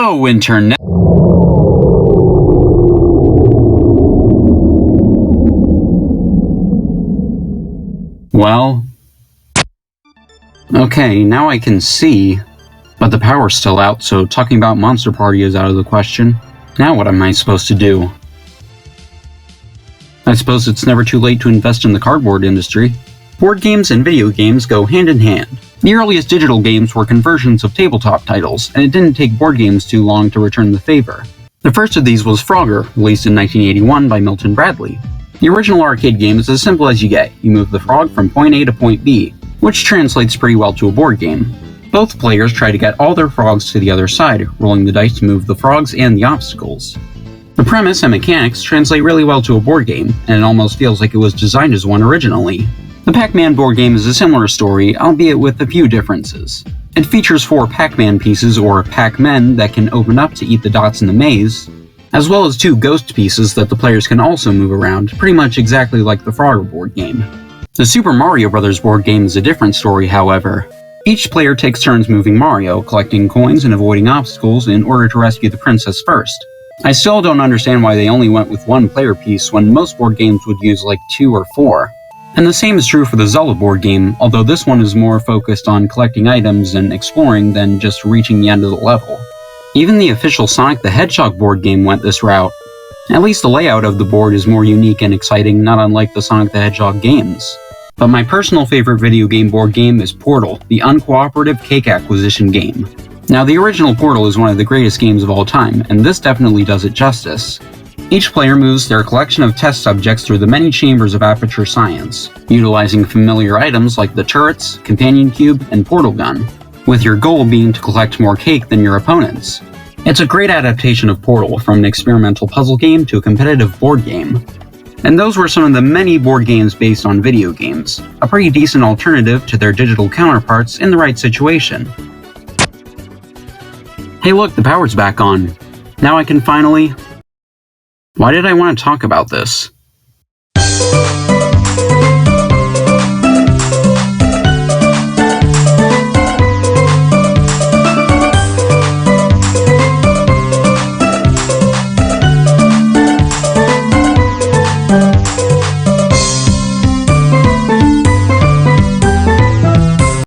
Hello, Internet. Well, okay, now I can see, but the power's still out, so talking about Monster Party is out of the question. Now what am I supposed to do? I suppose it's never too late to invest in the cardboard industry. Board games and video games go hand in hand. The earliest digital games were conversions of tabletop titles, and it didn't take board games too long to return the favor. The first of these was Frogger, released in 1981 by Milton Bradley. The original arcade game is as simple as you get. You move the frog from point A to point B, which translates pretty well to a board game. Both players try to get all their frogs to the other side, rolling the dice to move the frogs and the obstacles. The premise and mechanics translate really well to a board game, and it almost feels like it was designed as one originally. The Pac-Man board game is a similar story, albeit with a few differences. It features 4 Pac-Man pieces, or Pac-Men, that can open up to eat the dots in the maze, as well as 2 ghost pieces that the players can also move around, pretty much exactly like the Frogger board game. The Super Mario Bros. Board game is a different story, however. Each player takes turns moving Mario, collecting coins and avoiding obstacles in order to rescue the princess first. I still don't understand why they only went with 1 player piece when most board games would use like 2 or 4. And the same is true for the Zelda board game, although this one is more focused on collecting items and exploring than just reaching the end of the level. Even the official Sonic the Hedgehog board game went this route. At least the layout of the board is more unique and exciting, not unlike the Sonic the Hedgehog games. But my personal favorite video game board game is Portal, the uncooperative cake acquisition game. Now, the original Portal is one of the greatest games of all time, and this definitely does it justice. Each player moves their collection of test subjects through the many chambers of Aperture Science, utilizing familiar items like the turrets, companion cube, and portal gun, with your goal being to collect more cake than your opponents. It's a great adaptation of Portal, from an experimental puzzle game to a competitive board game. And those were some of the many board games based on video games, a pretty decent alternative to their digital counterparts in the right situation. Hey look, the power's back on. Now I can finally... Why did I want to talk about this?